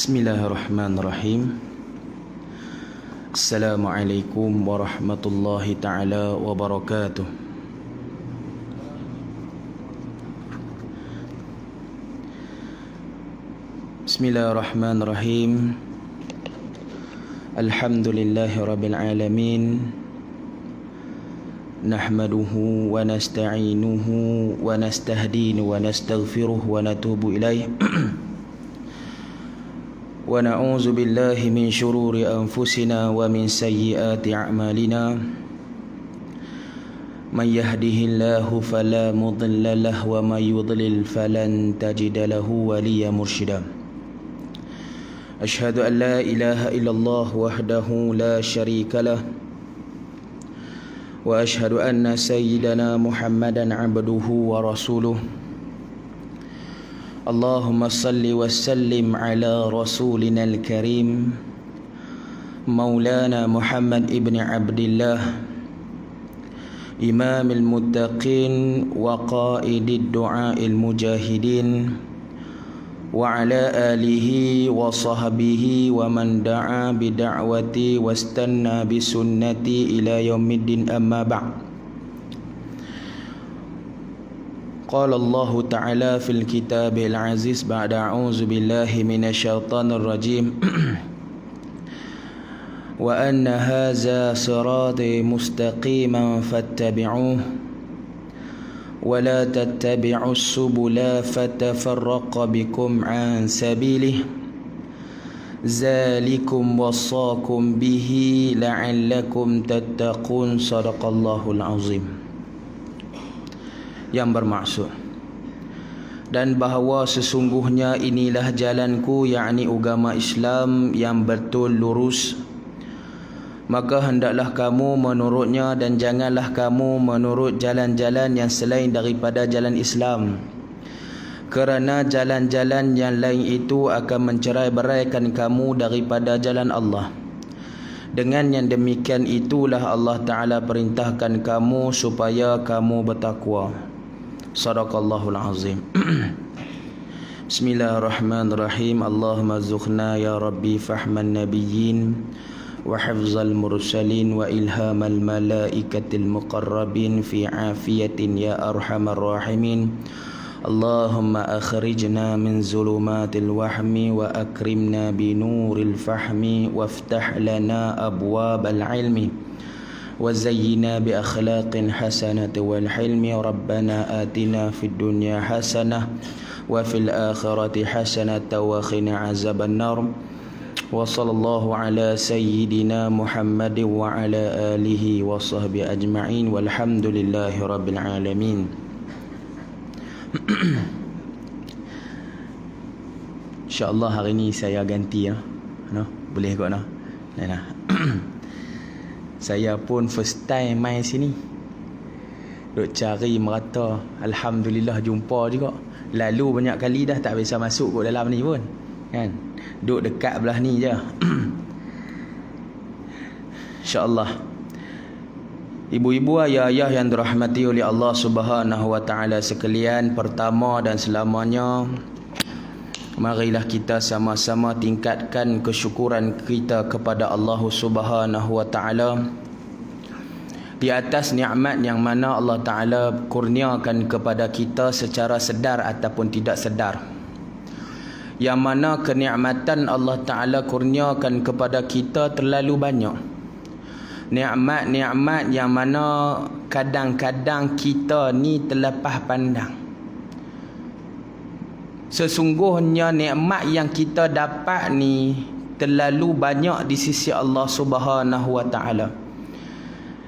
Bismillahirrahmanirrahim. Assalamualaikum warahmatullahi ta'ala wabarakatuh. Bismillahirrahmanirrahim. Alhamdulillahi rabbil alamin. Nahmaduhu wa nasta'inuhu wa nastahdinuhu wa nastaghfiruhu wa natubu ilaih. Wa na'udzu billahi min syururi anfusina wa min sayyiati a'malina. Man yahdihillahu fala mudilla lahu wa may yudlil falan tajida lahu waliya mursyida. Asyhadu an la ilaha illallah wahdahu la syarika lah. Wa asyhadu anna sayyidana Muhammadan abduhu wa rasuluh. Allahumma salli wa sallim ala rasulina al-karim Maulana Muhammad ibn Abdillah, imamil muttaqin wa qaidid du'ail mujahidin, wa ala alihi wa sahbihi wa man da'a bida'wati wastanna bisunnati ila yaumiddin, amma ba'd. Qala Allah Ta'ala fil kitabil aziz ba'da a'udzu billahi minasyaitonir rajim. Wa anna hadza sirati mustaqiman fattabi'uhu wa la tattabi'us subula fatafarraqa bikum an sabilihi zalikum wassakum bihi la'allakum tattaqun. Shadaqallahul azim. Yang bermaksud, dan bahawa sesungguhnya inilah jalanku, yakni agama Islam yang betul lurus, maka hendaklah kamu menurutnya dan janganlah kamu menurut jalan-jalan yang selain daripada jalan Islam, kerana jalan-jalan yang lain itu akan mencerai-beraikan kamu daripada jalan Allah. Dengan yang demikian itulah Allah Ta'ala perintahkan kamu supaya kamu bertakwa. Sadaqallahul azim. Bismillahirrahmanirrahim. Allahumma zukhna ya Rabbi fahman nabiyyin wa hifzal mursalin wa ilhamal malaikatil muqarrabin fi afiyatin ya arhamar rahimin. Allahumma akhrijna min zulumatil wahmi wa akrimna binuril fahmi waftah lana abwabal ilmi وزينا بأخلاق حسنة والحلم. ربنا آتنا في الدنيا حسنة وفي الآخرة حسنة وقنا عذاب النار. وصلى الله على سيدنا محمد وعلى آله وصحبه أجمعين والحمد لله رب العالمين. InsyaAllah hari ni saya ganti boleh kot nah. Saya pun first time main sini, duk cari merata. Alhamdulillah jumpa juga. Lalu banyak kali dah tak biasa masuk kot dalam ni pun, kan. Duk dekat belah ni je. InsyaAllah. Ibu-ibu, ayah-ayah yang dirahmati oleh Allah Subhanahu wa ta'ala sekalian, pertama dan selamanya, marilah kita sama-sama tingkatkan kesyukuran kita kepada Allah Subhanahu wa ta'ala di atas nikmat yang mana Allah Ta'ala kurniakan kepada kita secara sedar ataupun tidak sedar. Yang mana kenikmatan Allah Ta'ala kurniakan kepada kita terlalu banyak. Nikmat-nikmat yang mana kadang-kadang kita ni terlepas pandang. Sesungguhnya nikmat yang kita dapat ni terlalu banyak di sisi Allah Subhanahu wa ta'ala.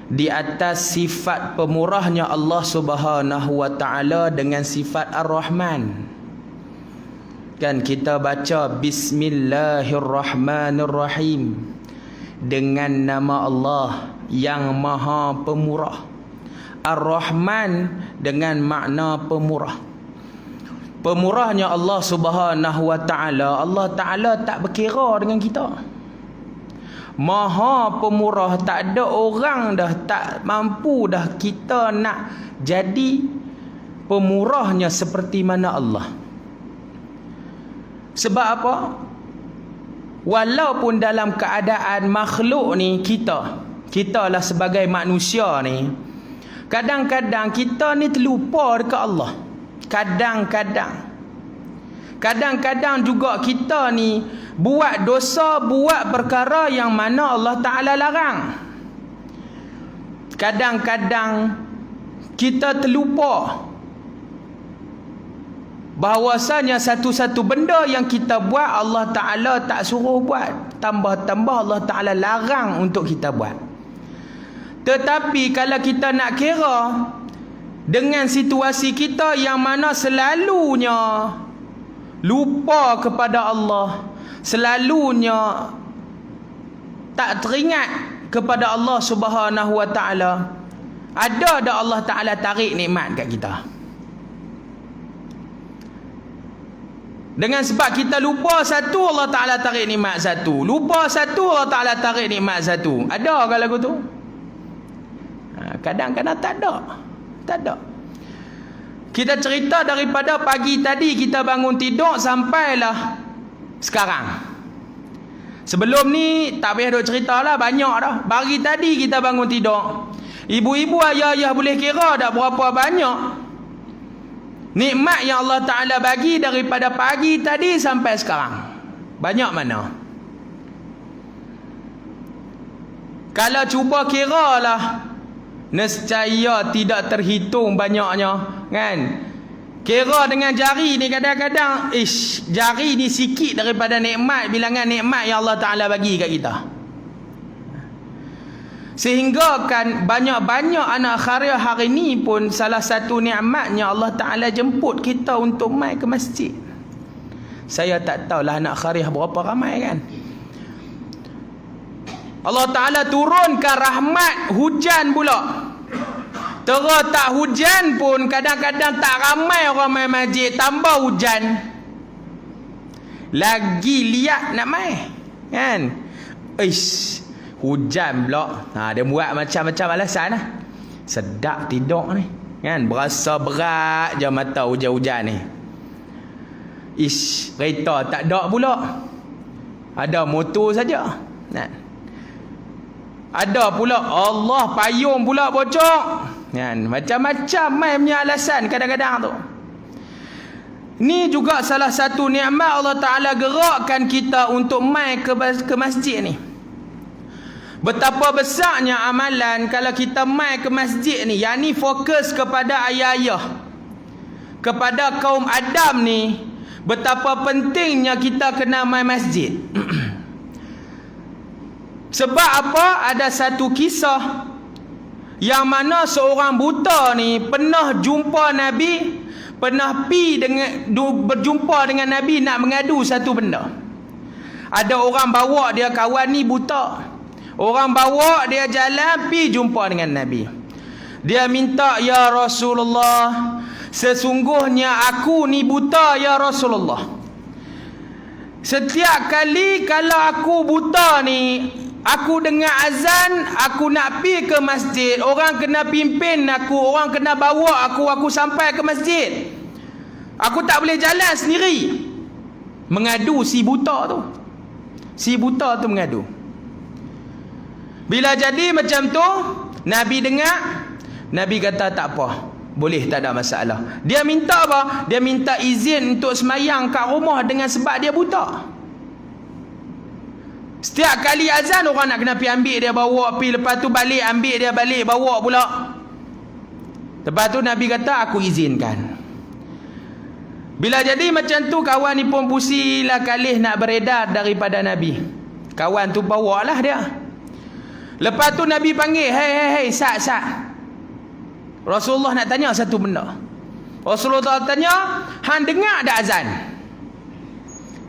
Di atas sifat pemurahnya Allah Subhanahu wa ta'ala dengan sifat Ar-Rahman. Kan kita baca Bismillahirrahmanirrahim, dengan nama Allah yang Maha Pemurah. Ar-Rahman dengan makna pemurah. Pemurahnya Allah Subhanahu wa ta'ala. Allah Ta'ala tak berkira dengan kita. Maha pemurah, tak ada orang dah tak mampu dah kita nak jadi pemurahnya seperti mana Allah. Sebab apa? walaupun dalam keadaan makhluk ni, kita lah sebagai manusia ni, kadang-kadang kita ni terlupa dekat Allah. Kadang-kadang juga kita ni buat dosa, buat perkara yang mana Allah Ta'ala larang. Kadang-kadang kita terlupa bahawasanya satu-satu benda yang kita buat Allah Ta'ala tak suruh buat, tambah-tambah Allah Ta'ala larang untuk kita buat. Tetapi kalau kita nak kira dengan situasi kita yang mana selalunya lupa kepada Allah, selalunya tak teringat kepada Allah Subhanahu Wa Ta'ala, ada Allah Ta'ala tarik nikmat kat kita. Dengan sebab kita lupa satu, Allah Ta'ala tarik nikmat satu. Lupa satu, Allah Ta'ala tarik nikmat satu. Ada ke lagu tu? Kadang-kadang tak ada. Kita cerita daripada pagi tadi kita bangun tidur sampailah sekarang. Sebelum ni tak payah duk cerita lah, banyak dah. Pagi tadi kita bangun tidur, ibu-ibu, ayah-ayah boleh kira tak berapa banyak nikmat yang Allah Ta'ala bagi daripada pagi tadi sampai sekarang. Banyak mana? Kalau cuba kira lah, nescaya tidak terhitung banyaknya, kan? Kira dengan jari ni kadang-kadang jari ni sikit daripada nikmat, bilangan nikmat yang Allah Ta'ala bagi kat kita. Sehingga kan banyak-banyak anak kharia hari ni pun salah satu nikmatnya Allah Ta'ala jemput kita untuk mai ke masjid. Saya tak tahulah anak kharia berapa ramai, kan? Allah Ta'ala turunkan rahmat hujan pula. Tera tak hujan pun kadang-kadang tak ramai orang mai masjid, tambah hujan lagi liat nak mai, kan? Hujan pula. Dia buat macam-macam alasan lah. Sedap tidur ni, kan? Berasa berat je mata hujan-hujan ni. Kereta tak ada pula, ada motor saja. Ada pula Allah payung pula bocor, kan? Macam-macam mai punya alasan kadang-kadang tu. Ni juga salah satu nikmat Allah Ta'ala gerakkan kita untuk mai ke masjid ni. Betapa besarnya amalan kalau kita mai ke masjid ni. Yang ni fokus kepada ayah-ayah, kepada kaum Adam ni. Betapa pentingnya kita kena mai masjid. Sebab apa? Ada satu kisah yang mana seorang buta ni pernah jumpa Nabi, pernah berjumpa dengan Nabi nak mengadu satu benda. Ada orang bawa dia, kawan ni buta. Orang bawa dia jalan pi jumpa dengan Nabi. Dia minta, "Ya Rasulullah, sesungguhnya aku ni buta ya Rasulullah. Setiap kali kalau aku buta ni, aku dengar azan, aku nak pi ke masjid, orang kena pimpin aku, orang kena bawa aku sampai ke masjid. Aku tak boleh jalan sendiri." Mengadu si buta tu. Si buta tu mengadu. Bila jadi macam tu, Nabi dengar, Nabi kata tak apa, boleh, tak ada masalah. Dia minta apa? Dia minta izin untuk semayang kat rumah dengan sebab dia buta. Setiap kali azan orang nak kena pergi ambil dia, bawa pergi, lepas tu balik ambil dia balik, bawa pula. Lepas tu Nabi kata aku izinkan. Bila jadi macam tu, kawan ni pun pusilah kalih nak beredar daripada Nabi. Kawan tu bawalah dia. Lepas tu Nabi panggil, hei, sat. Rasulullah nak tanya satu benda. Rasulullah tanya, hang dengar tak azan?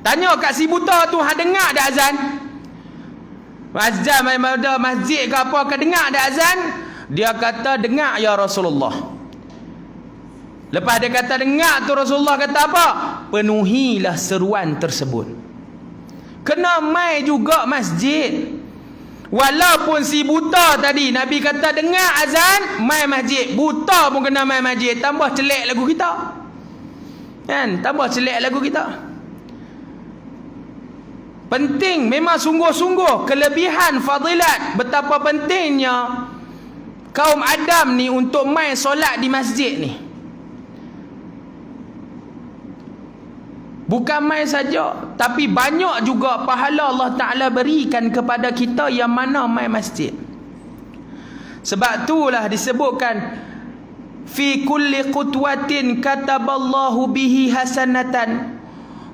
Tanya kat si buta tu, hang dengar tak azan? Masjid ke apa, kau dengar tak azan? Dia kata, dengar ya Rasulullah. Lepas dia kata dengar tu, Rasulullah kata apa? Penuhilah seruan tersebut. Kena mai juga masjid. Walaupun si buta tadi Nabi kata dengar azan, mai masjid. Buta pun kena mai masjid. Tambah celek lagu kita, kan? Tambah celek lagu kita. Penting, memang sungguh-sungguh kelebihan fadilat. Betapa pentingnya kaum Adam ni untuk mai solat di masjid ni. Bukan mai saja, tapi banyak juga pahala Allah Ta'ala berikan kepada kita yang mana mai masjid. Sebab itulah disebutkan fi kulli qutwatin kataballahu bihi hasanatan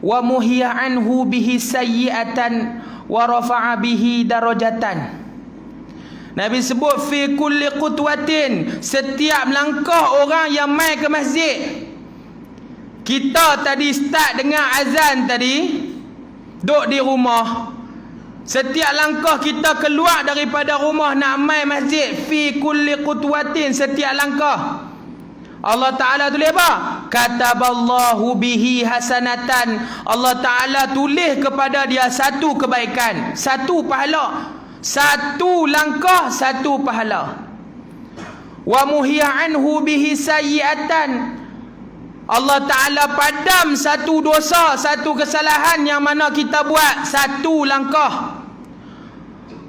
wa muhiya anhu bihi sayyi'atan wa rafa'a bihi darajatan. Nabi sebut fi kulli qutwatin, setiap langkah orang yang mai ke masjid. Kita tadi start dengan azan tadi, duduk di rumah. Setiap langkah kita keluar daripada rumah nak mai masjid, fi kulli qutwatin, setiap langkah Allah Ta'ala tulis apa? Kataballahu bihi hasanatan. Allah Ta'ala tulis kepada dia satu kebaikan, satu pahala. Satu langkah, satu pahala. Wa muhiya anhu bihi sayyi'atan. Allah Ta'ala padam satu dosa, satu kesalahan yang mana kita buat, satu langkah.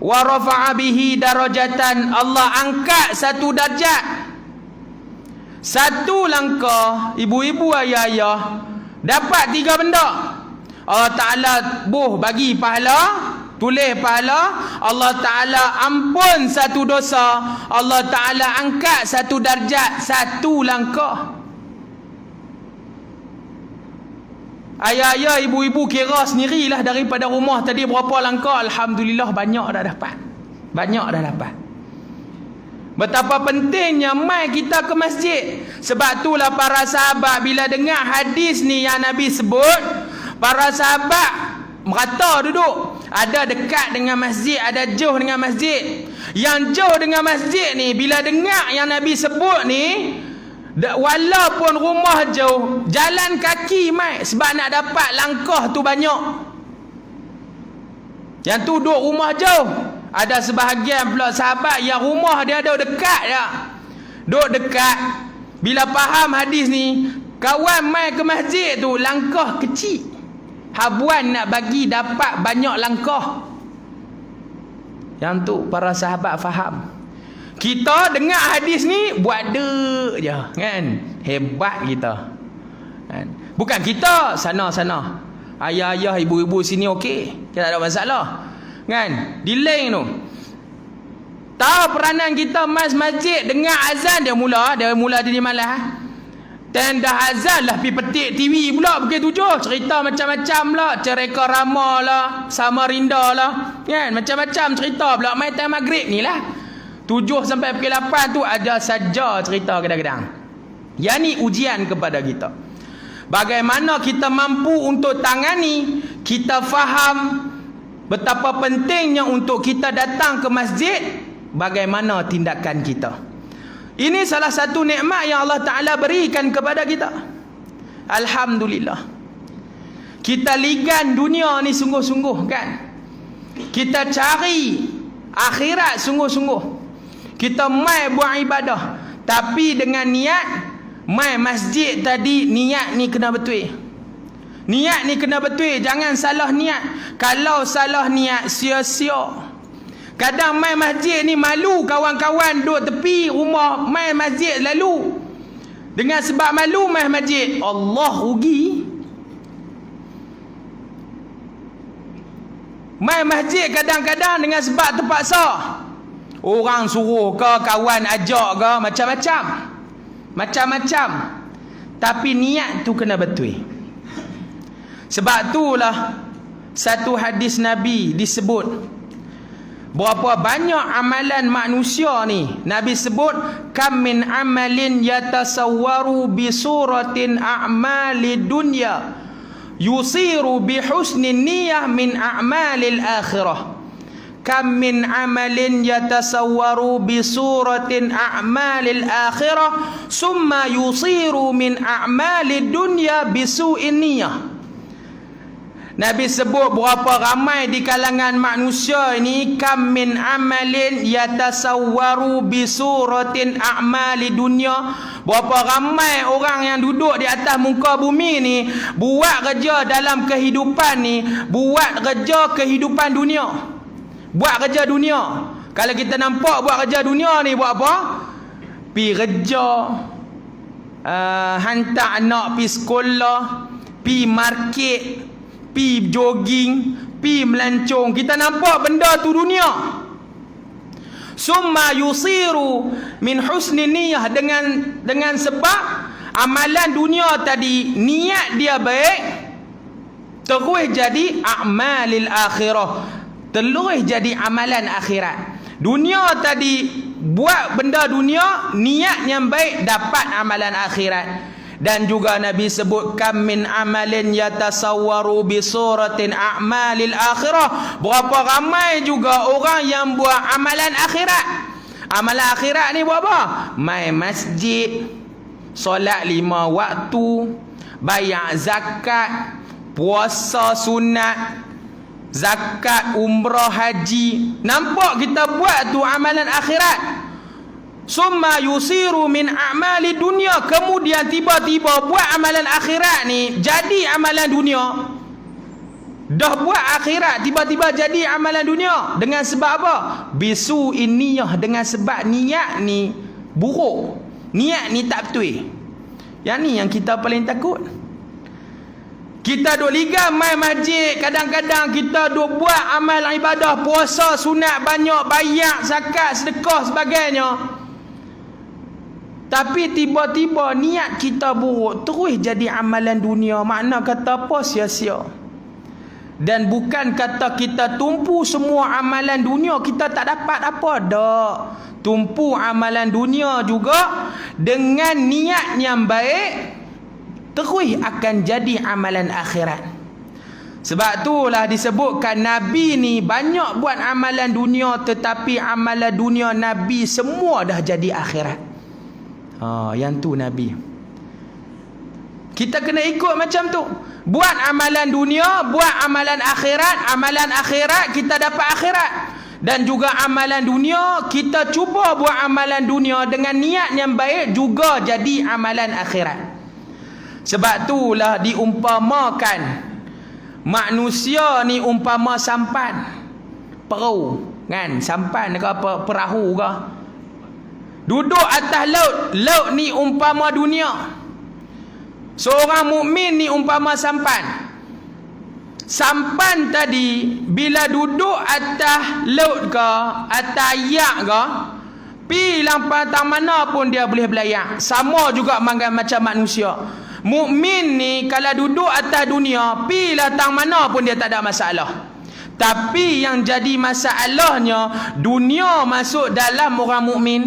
Wa rafa'a bihi darajatan. Allah angkat satu darjat. Satu langkah, ibu-ibu, ayah-ayah, dapat 3 benda. Allah Ta'ala bagi pahala, tulis pahala. Allah Ta'ala ampun satu dosa. Allah Ta'ala angkat satu darjat, satu langkah. Ayah-ayah, ibu-ibu kira sendirilah daripada rumah tadi berapa langkah. Alhamdulillah banyak dah dapat. Banyak dah dapat. Betapa pentingnya mai kita ke masjid. Sebab itulah para sahabat bila dengar hadis ni yang Nabi sebut, para sahabat merata duduk. Ada dekat dengan masjid, ada jauh dengan masjid. Yang jauh dengan masjid ni bila dengar yang Nabi sebut ni, walaupun rumah jauh, jalan kaki mai, sebab nak dapat langkah tu banyak. Yang tu duduk rumah jauh. Ada sebahagian pula sahabat yang rumah dia ada dekat dah. Duduk dekat. Bila faham hadis ni, kawan mai ke masjid tu langkah kecil. Habuan nak bagi dapat banyak langkah. Yang tu para sahabat faham. Kita dengar hadis ni buat dek je, kan? Hebat kita. Kan? Bukan kita sana-sana. Ayah-ayah, ibu-ibu sini okey. Kita tak ada masalah. Kan? Delay tu. Tahu peranan kita masjid dengar azan dia mula jadi malas. Dan dah azan lah pergi petik TV pula pukul 7, cerita macam-macam lah, cereka Rama lah, Samarinda lah, kan? Macam-macam cerita pula mai time maghrib ni lah. 7 sampai pukul 8 tu ada saja cerita kadang-kadang. Yang ni ujian kepada kita. Bagaimana kita mampu untuk tangani, kita faham betapa pentingnya untuk kita datang ke masjid, bagaimana tindakan kita. Ini salah satu nikmat yang Allah Ta'ala berikan kepada kita. Alhamdulillah. Kita ligan dunia ni sungguh-sungguh, kan? Kita cari akhirat sungguh-sungguh. Kita mai buat ibadah, tapi dengan niat mai masjid tadi, niat ni kena betul. Niat ni kena betul, jangan salah niat. Kalau salah niat, sia-sia. Kadang mai masjid ni malu, kawan-kawan duduk tepi rumah mai masjid lalu. Dengan sebab malu mai masjid, Allah rugi. Mai masjid kadang-kadang dengan sebab terpaksa. Orang suruh ke, kawan ajak ke, macam-macam. Macam-macam. Tapi niat tu kena betul. Sebab itulah satu hadis Nabi disebut, berapa banyak amalan manusia ni. Nabi sebut, kam min amalin yatasawwaru bi suratin a'mali dunya yusiru bi husnin niyyah min a'malil akhirah. Kam min amalin yatasawwaru bi suratin a'malil akhirah summa yusiru min a'malid dunya bi su'in niyyah. Nabi sebut berapa ramai di kalangan manusia ini, kam min amalin yatasawwaru bi suratin a'mali dunya, Berapa ramai orang yang duduk di atas muka bumi ni buat kerja dalam kehidupan ni, buat kerja kehidupan dunia. Buat kerja dunia. Kalau kita nampak buat kerja dunia ni buat apa? Pi kerja, hantar anak pi sekolah, pi market, pi jogging, pi melancong. Kita nampak benda tu dunia. Summa yusiru min husni niyah, dengan sebab amalan dunia tadi niat dia baik, terus jadi a'malil akhirah, terus jadi amalan akhirat. Dunia tadi buat benda dunia, niat yang baik, dapat amalan akhirat. Dan juga Nabi sebut kam min amalin yatasawwaru bi suratin a'malil akhirah. Berapa ramai juga orang yang buat amalan akhirat. Amalan akhirat ni buat apa? Mai masjid, solat 5 waktu, bayar zakat, puasa sunat, zakat, umrah, haji. Nampak kita buat tu amalan akhirat. Summa yusiru min a'mali dunia, kemudian tiba-tiba buat amalan akhirat ni jadi amalan dunia. Dah buat akhirat tiba-tiba jadi amalan dunia. Dengan sebab apa? Bisu inniyah, dengan sebab niat ni buruk, niat ni tak betul. Yang ni yang kita paling takut. Kita duk liga mai masjid, kadang-kadang kita duk buat amal ibadah, puasa sunat banyak, bayar zakat, sedekah sebagainya. Tapi tiba-tiba niat kita buruk, terus jadi amalan dunia. Makna kata apa? Sia-sia. Dan bukan kata kita tumpu semua amalan dunia, kita tak dapat apa dak. Tumpu amalan dunia juga dengan niat yang baik, terus akan jadi amalan akhirat. Sebab itulah disebutkan Nabi ni banyak buat amalan dunia, tetapi amalan dunia Nabi semua dah jadi akhirat. Yang tu Nabi. Kita kena ikut macam tu. Buat amalan dunia, buat amalan akhirat. Amalan akhirat kita dapat akhirat. Dan juga amalan dunia, kita cuba buat amalan dunia dengan niat yang baik, juga jadi amalan akhirat. Sebab itulah diumpamakan manusia ni umpama sampan, perahu kan, sampan ke apa, perahu ke, duduk atas laut. Laut ni umpama dunia. Seorang mukmin ni umpama sampan. Sampan tadi bila duduk atas laut ke, atas ayak ke, pi lampang mana pun dia boleh belayar. Sama juga macam manusia. Mukmin ni kalau duduk atas dunia, pi latang mana pun dia tak ada masalah. Tapi yang jadi masalahnya, dunia masuk dalam orang mukmin.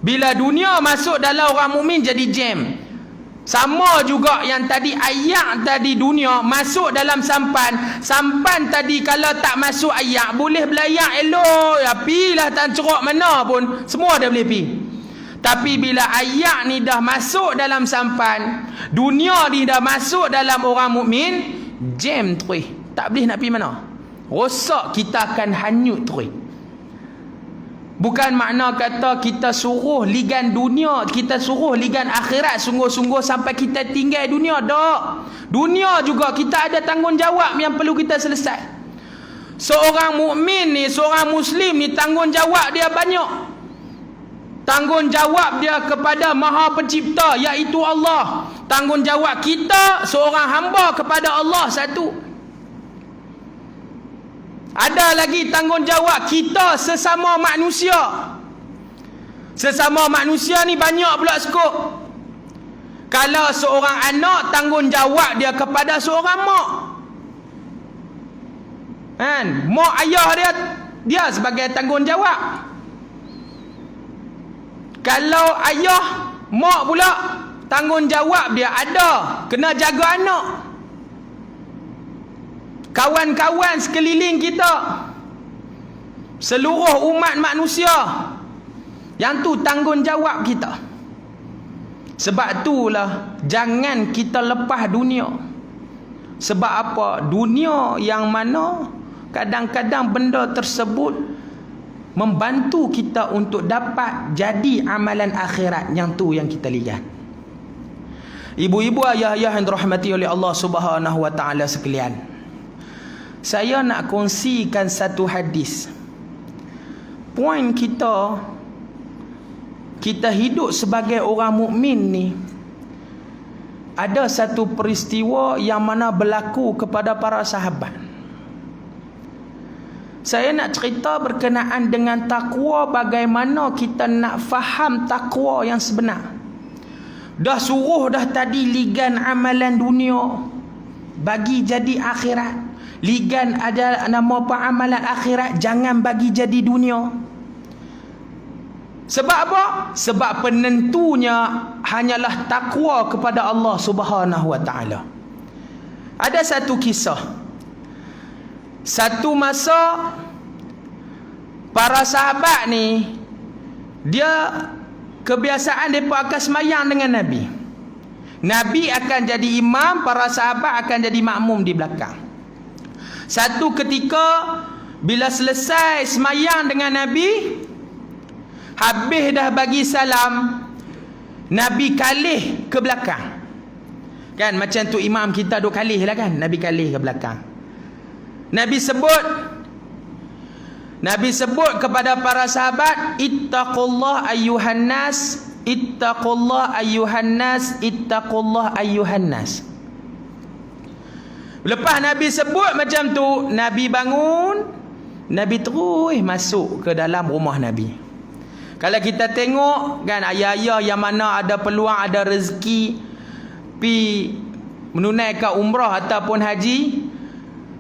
Bila dunia masuk dalam orang mukmin jadi jam. Sama juga yang tadi ayak tadi, dunia masuk dalam sampan. Sampan tadi kalau tak masuk ayak boleh belayar elok, ya pilah tak cerok mana pun semua dah boleh pi. Tapi bila ayak ni dah masuk dalam sampan, dunia ni dah masuk dalam orang mukmin, jam terus. Tak boleh nak pi mana. Rosak, kita akan hanyut terus. Bukan makna kata kita suruh ligan dunia, kita suruh ligan akhirat sungguh-sungguh sampai kita tinggal dunia. Tak. Dunia juga kita ada tanggungjawab yang perlu kita selesai. Seorang mukmin ni, seorang muslim ni, tanggungjawab dia banyak. Tanggungjawab dia kepada Maha Pencipta, iaitu Allah. Tanggungjawab kita seorang hamba kepada Allah satu. Ada lagi tanggungjawab kita sesama manusia. Sesama manusia ni banyak pula skop. Kalau seorang anak, tanggungjawab dia kepada seorang mak. Kan? Mak ayah dia sebagai tanggungjawab. Kalau ayah, mak pula tanggungjawab dia ada, kena jaga anak. Kawan-kawan sekeliling kita, seluruh umat manusia, yang tu tanggungjawab kita. Sebab itulah jangan kita lepas dunia. Sebab apa? Dunia yang mana kadang-kadang benda tersebut membantu kita untuk dapat jadi amalan akhirat yang tu yang kita lihat. Ibu-ibu, ayah-ayah yang dirahmati oleh Allah Subhanahu wa taala sekalian, saya nak kongsikan satu hadis. Poin kita hidup sebagai orang mukmin ni, ada satu peristiwa yang mana berlaku kepada para sahabat. Saya nak cerita berkenaan dengan takwa, bagaimana kita nak faham takwa yang sebenar. Dah suruh dah tadi ligan amalan dunia bagi jadi akhirat. Ligan ada nama apa, amalan akhirat jangan bagi jadi dunia. Sebab apa? Sebab penentunya hanyalah takwa kepada Allah Subhanahu wa taala. Ada satu kisah. Satu masa para sahabat ni, dia kebiasaan mereka akan semayang dengan Nabi. Nabi akan jadi imam, para sahabat akan jadi makmum di belakang. Satu ketika bila selesai semayang dengan Nabi, habis dah bagi salam, Nabi kalih ke belakang. Kan macam tu imam kita duk kalih lah kan, Nabi kalih ke belakang. Nabi sebut kepada para sahabat, ittaqullah ayyuhan nas, ittaqullah ayyuhan nas, ittaqullah ayyuhan nas. Lepas Nabi sebut macam tu, Nabi bangun, Nabi terus masuk ke dalam rumah Nabi. Kalau kita tengok kan, ayah-ayah yang mana ada peluang, ada rezeki pi menunaikan umrah ataupun haji,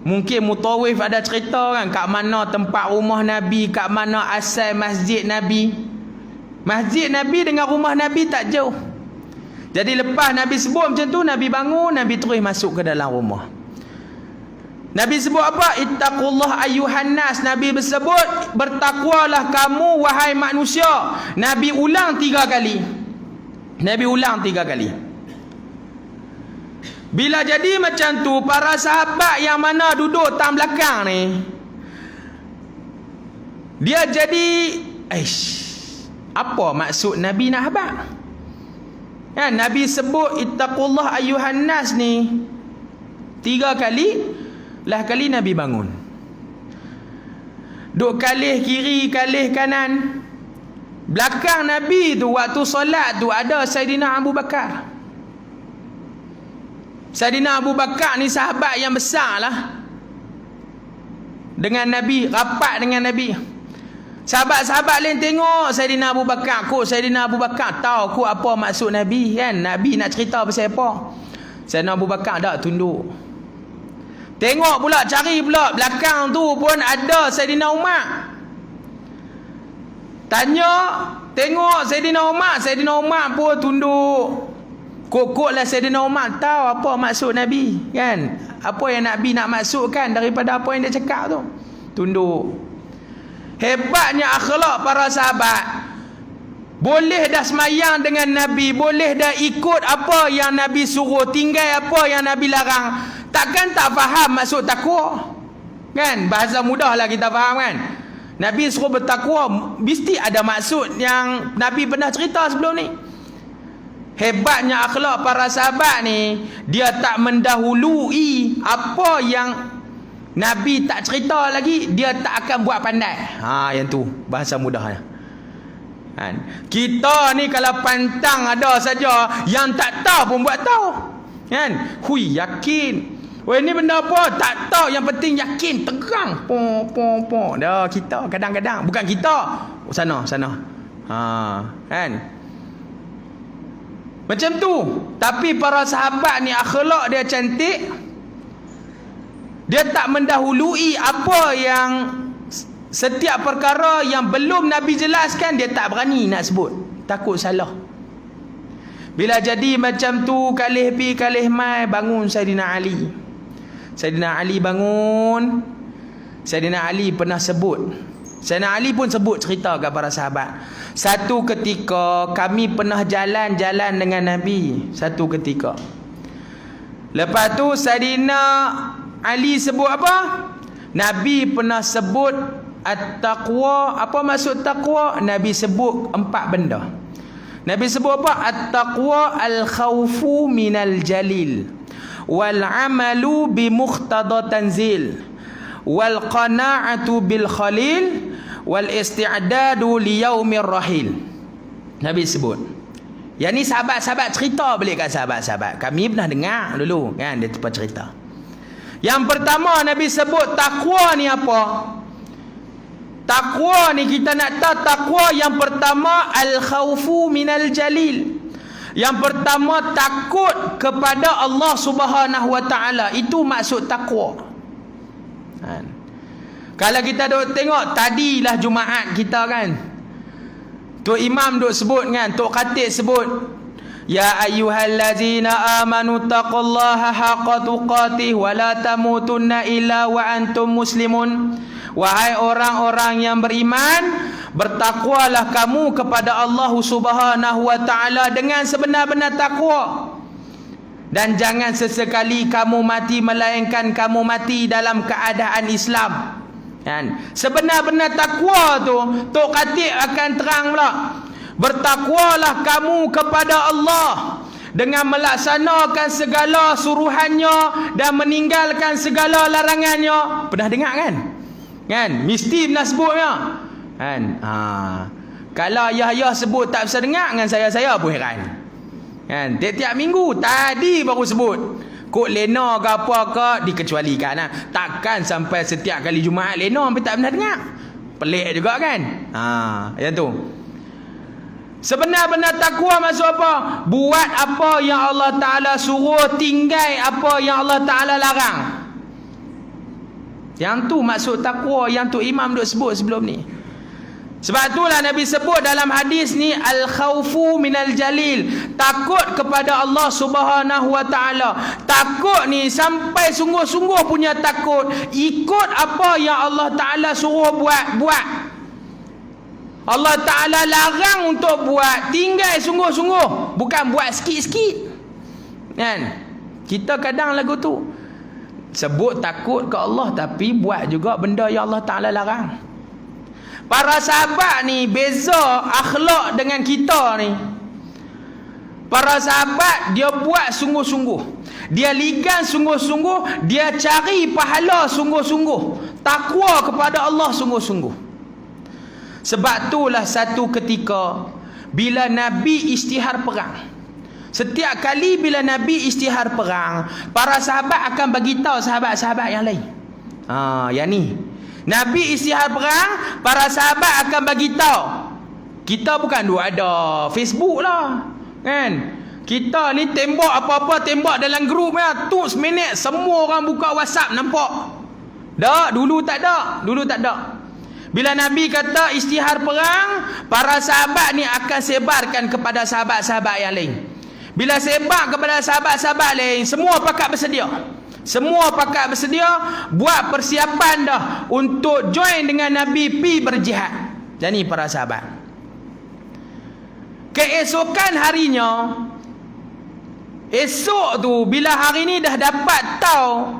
mungkin mutawif ada cerita kan, kat mana tempat rumah Nabi, kat mana asal masjid Nabi. Masjid Nabi dengan rumah Nabi tak jauh. Jadi lepas Nabi sebut macam tu, Nabi bangun, Nabi terus masuk ke dalam rumah. Nabi sebut apa? Ittaqullah ayyuhan nas. Nabi bersebut, bertakwalah kamu wahai manusia. Nabi ulang 3 kali. Nabi ulang 3 kali. Bila jadi macam tu, para sahabat yang mana duduk tam belakang ni, dia jadi, apa maksud Nabi nak habaq? Kan Nabi sebut ittaqullah ayyuhan nas ni 3 kali. Lah kali Nabi bangun, duk kalih kiri, kalih kanan. Belakang Nabi tu waktu solat tu ada Saidina Abu Bakar. Saidina Abu Bakar ni sahabat yang besar lah dengan Nabi, rapat dengan Nabi. Sahabat-sahabat lain tengok Saidina Abu Bakar, kok Saidina Abu Bakar tahu kok apa maksud Nabi kan. Nabi nak cerita pasal apa. Saidina Abu Bakar tak tunduk. Tengok pula, cari pula belakang tu pun ada Saidina Umar. Tanya, tengok Saidina Umar pun tunduk. Kok-kok lah Saidina Umar tahu apa maksud Nabi kan. Apa yang Nabi nak maksudkan daripada apa yang dia cakap tu. Tunduk. Hebatnya akhlak para sahabat. Boleh dah semayang dengan Nabi, boleh dah ikut apa yang Nabi suruh, tinggal apa yang Nabi larang. Takkan tak faham maksud takwa kan? Bahasa mudah lah kita faham kan. Nabi suruh bertakwa, mesti ada maksud yang Nabi pernah cerita sebelum ni. Hebatnya akhlak para sahabat ni, dia tak mendahului apa yang Nabi tak cerita lagi, dia tak akan buat pandai. Yang tu bahasa mudahnya kan? Kita ni kalau pantang ada saja, yang tak tahu pun buat tahu kan. Hui, yakin. Weh, ni benda apa? Tak tahu, yang penting yakin, tegang. Dah kita kadang-kadang, bukan kita. Sana. Kan? Macam tu. Tapi para sahabat ni akhlak dia cantik. Dia tak mendahului apa yang, setiap perkara yang belum Nabi jelaskan, dia tak berani nak sebut. Takut salah. Bila jadi macam tu, kalih pi kalih mai, bangun Saidina Ali. Saidina Ali bangun. Saidina Ali pernah sebut, Saidina Ali pun sebut cerita kepada para sahabat. Satu ketika kami pernah jalan-jalan dengan Nabi. Satu ketika. Lepas tu Saidina Ali sebut apa? Nabi pernah sebut At-taqwa, apa maksud taqwa? Nabi sebut 4 benda. Nabi sebut apa? At-taqwa al-khawfu minal jalil, wal amalu bi muqtada tanzil, wal qana'atu bil khalil, wal isti'dadu li yaumir rahil. Nabi sebut. Yang ni sahabat-sahabat cerita balik kat sahabat-sahabat. Kami pernah dengar dulu kan, dia tempat cerita. Yang pertama Nabi sebut takwa ni apa? Takwa ni kita nak tahu takwa yang pertama al-khawfu minal jalil. Yang pertama takut kepada Allah Subhanahu wa taala. Itu maksud takwa. Kan? Kalau kita duk tengok tadilah Jumaat kita kan. Tok Imam duk sebut kan, Tok Khatib sebut, ya ayyuhallazina amanu taqullaha haqqa tuqatih wa la tamutunna illa wa antum muslimun. Wahai orang-orang yang beriman, bertakwalah kamu kepada Allah Subhanahu wa taala dengan sebenar-benar takwa. Dan jangan sesekali kamu mati melainkan kamu mati dalam keadaan Islam. Kan? Sebenar-benar takwa tu Tok Khatib akan terang pula. Bertakwalah kamu kepada Allah dengan melaksanakan segala suruhannya dan meninggalkan segala larangannya. Pernah dengar kan? Kan? Mesti pernah sebutnya. Kan? Kalau ayah-ayah sebut tak bisa dengar, dengan saya pun heran. Kan? Tiap-tiap minggu tadi baru sebut. Kok lena ke apa ke dikecualikan. Takkan sampai setiap kali Jumaat lena sampai tak pernah dengar. Pelik juga kan? Yang tu. Sebenar-benar takwa maksud apa? Buat apa yang Allah Ta'ala suruh, tinggal apa yang Allah Ta'ala larang. Yang tu maksud takwa yang tu Imam duk sebut sebelum ni. Sebab itulah Nabi sebut dalam hadis ni al-khawfu minal jalil. Takut kepada Allah Subhanahu wa taala. Takut ni sampai sungguh-sungguh punya takut. Ikut apa yang Allah Ta'ala suruh buat. Allah Ta'ala larang untuk buat, tinggal sungguh-sungguh, bukan buat sikit-sikit. Kan? Kita kadang lagu tu sebut takut ke Allah tapi buat juga benda yang Allah Ta'ala larang. Para sahabat ni beza akhlak dengan kita ni. Para sahabat dia buat sungguh-sungguh, dia ligan sungguh-sungguh, dia cari pahala sungguh-sungguh, takwa kepada Allah sungguh-sungguh. Sebab itulah satu ketika bila Nabi isytihar perang, setiap kali bila Nabi isytihar perang, para sahabat akan bagi tahu sahabat-sahabat yang lain. Yang ni Nabi isytihar perang, para sahabat akan bagi tahu. Kita bukan duk ada Facebook lah, kan? Kita ni tembak apa-apa, tembak dalam grup ya, tu seminit semua orang buka WhatsApp nampak. Dulu tak ada. Bila Nabi kata isytihar perang, para sahabat ni akan sebarkan kepada sahabat-sahabat yang lain. Bila sebar kepada sahabat-sahabat lain, semua pakat bersedia. Buat persiapan dah untuk join dengan Nabi pi berjihad. Dan ni para sahabat. Keesokan harinya, esok tu bila hari ni dah dapat tahu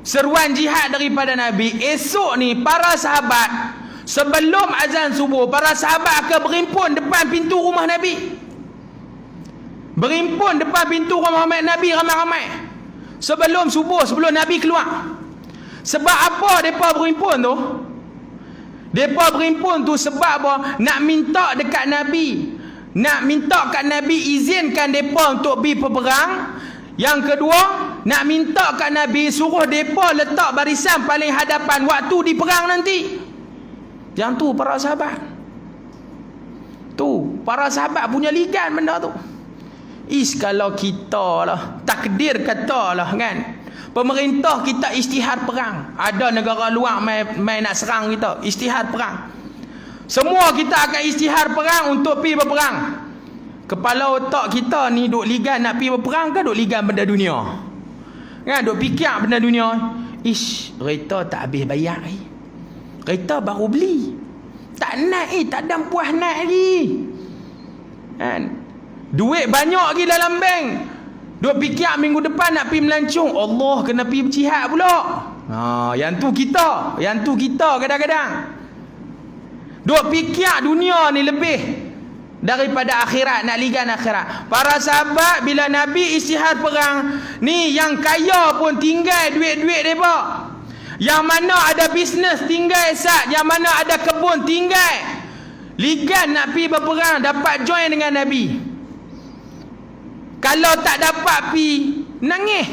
seruan jihad daripada Nabi, esok ni para sahabat sebelum azan subuh, para sahabat akan berimpun depan pintu rumah Nabi. Berimpun depan pintu rumah Nabi ramai-ramai. Sebelum subuh, sebelum Nabi keluar. Sebab apa mereka berimpun tu? Mereka berimpun tu sebab apa? Nak minta dekat Nabi. Nak minta kat Nabi izinkan mereka untuk pergi berperang. Yang kedua, nak minta kat Nabi suruh mereka letak barisan paling hadapan waktu di perang nanti. Yang tu para sahabat. Tu para sahabat punya ligan benda tu. Kalau kita lah, takdir kata lah kan, pemerintah kita isytihar perang, ada negara luar main nak serang kita, isytihar perang, semua kita akan isytihar perang untuk pergi berperang. Kepala otak kita ni duk ligan nak pergi berperang ke duk ligan benda dunia? Kan duk fikir benda dunia. Kereta tak habis bayar kereta baru beli, tak naik, tak ada puas naik lagi. Kan? Duit banyak lagi dalam bank. Duk fikir minggu depan nak pergi melancong, Allah kena pergi berjihad pula. Yang tu kita kadang-kadang. Duk fikir dunia ni lebih daripada akhirat, nak ligan akhirat. Para sahabat bila Nabi istihad perang ni, yang kaya pun tinggal duit-duit mereka. Yang mana ada bisnes tinggal sat, yang mana ada kebun tinggal. Ligan nak pergi berperang, dapat join dengan Nabi. Kalau tak dapat pergi, nangis.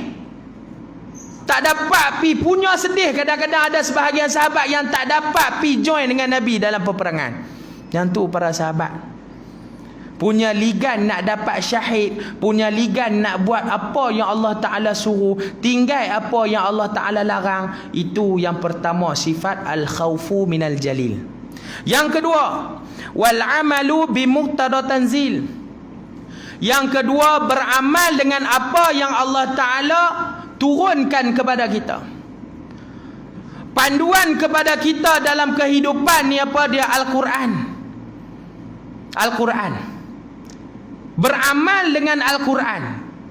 Tak dapat pergi, punya sedih. Kadang-kadang ada sebahagian sahabat yang tak dapat pergi join dengan Nabi dalam peperangan. Yang tu para sahabat punya ligan nak dapat syahid, punya ligan nak buat apa yang Allah Ta'ala suruh, tinggal apa yang Allah Ta'ala larang. Itu yang pertama, sifat al-khawfu minal jalil. Yang kedua, wal amalu bimuqtada tanzil. Yang kedua, beramal dengan apa yang Allah Ta'ala turunkan kepada kita. Panduan kepada kita dalam kehidupan ni apa dia? Al-Quran. Al-Quran. Beramal dengan Al-Quran.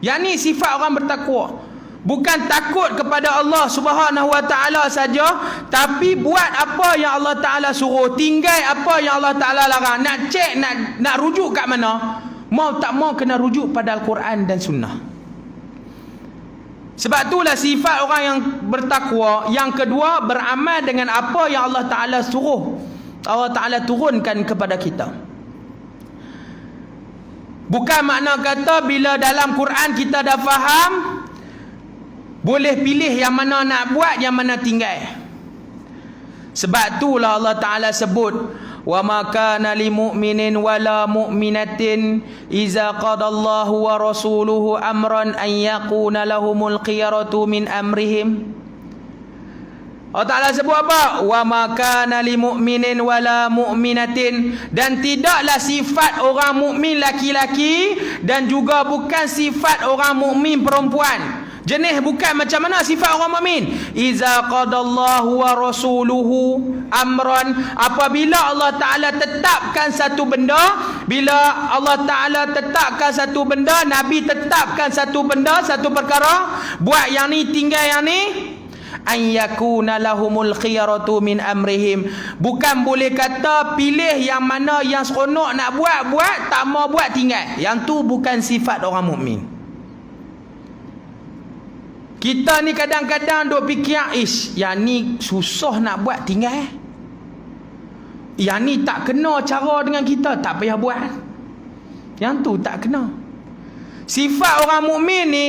Yang ni sifat orang bertakwa. Bukan takut kepada Allah Subhanahu Wa Taala saja, tapi buat apa yang Allah Taala suruh, tinggal apa yang Allah Taala larang. Nak cek, nak rujuk kat mana? Mau tak mau kena rujuk pada Al-Quran dan Sunnah. Sebab itulah sifat orang yang bertakwa. Yang kedua, beramal dengan apa yang Allah Ta'ala suruh, Allah Ta'ala turunkan kepada kita. Bukan makna kata bila dalam Quran kita dah faham, boleh pilih yang mana nak buat, yang mana tinggal. Sebab itulah Allah Ta'ala sebut, wa ma kana lil mu'minin wala mu'minatin iza qadallahu wa rasuluhu amran an yakuna lahumul khiyaratu min amrihim. Allah Ta'ala sebut apa? Wa ma kana lil mu'minin wala mu'minatin. Dan tidaklah sifat orang mukmin laki-laki, dan juga bukan sifat orang mukmin perempuan. Jenis bukan macam mana sifat orang mukmin. Iza qadallahu wa rasuluhu amran, apabila Allah Ta'ala tetapkan satu benda, bila Allah Ta'ala tetapkan satu benda, Nabi tetapkan satu benda, satu perkara, buat yang ni, tinggal yang ni, an yakuna lahumul khiyaratu min amrihim. Bukan boleh kata pilih yang mana yang seronok nak buat, tak mau buat tinggal. Yang tu bukan sifat orang mukmin. Kita ni kadang-kadang duk fikir, yang ni susah nak buat tinggal. Yang ni tak kena cara dengan kita, tak payah buat. Yang tu tak kena. Sifat orang mukmin ni,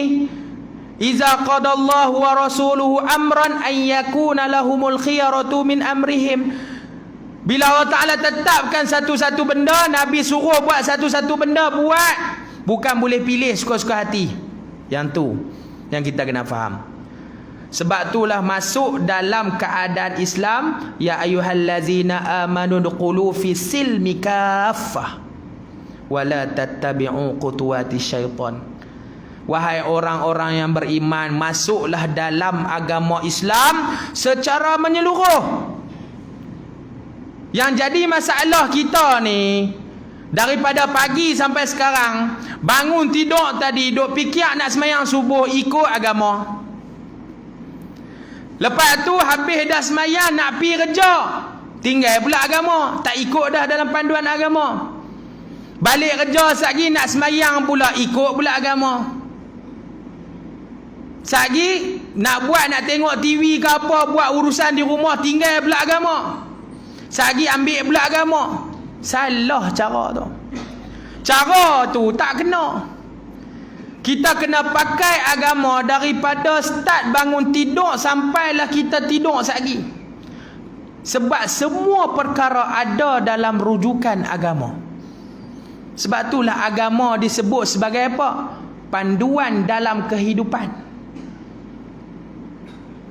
iza qadallahu wa rasuluhu amran an yakuna lahumul khiyaratu min amrihim. Bila Allah Ta'ala tetapkan satu-satu benda, Nabi suruh buat satu-satu benda, buat. Bukan boleh pilih suka-suka hati. Yang tu yang kita kena faham. Sebab itulah masuk dalam keadaan Islam, ya ayyuhallazina amanu dukhulu fi silmi kaffah wa la tattabi'u khutuwati syaitan. Wahai orang-orang yang beriman, masuklah dalam agama Islam secara menyeluruh. Yang jadi masalah kita ni, daripada pagi sampai sekarang, bangun tidur tadi, duk fikir nak sembahyang subuh, ikut agama. Lepas tu habis dah sembahyang nak pergi kerja, tinggal pula agama, tak ikut dah dalam panduan agama. Balik kerja lagi nak sembahyang pula, ikut pula agama. Sagi nak buat, nak tengok TV ke apa, buat urusan di rumah, tinggal pula agama. Sagi ambil pula agama. Salah cara tu. Cara tu tak kena. Kita kena pakai agama daripada start bangun tidur sampailah kita tidur sagi. Sebab semua perkara ada dalam rujukan agama. Sebab itulah agama disebut sebagai apa? Panduan dalam kehidupan.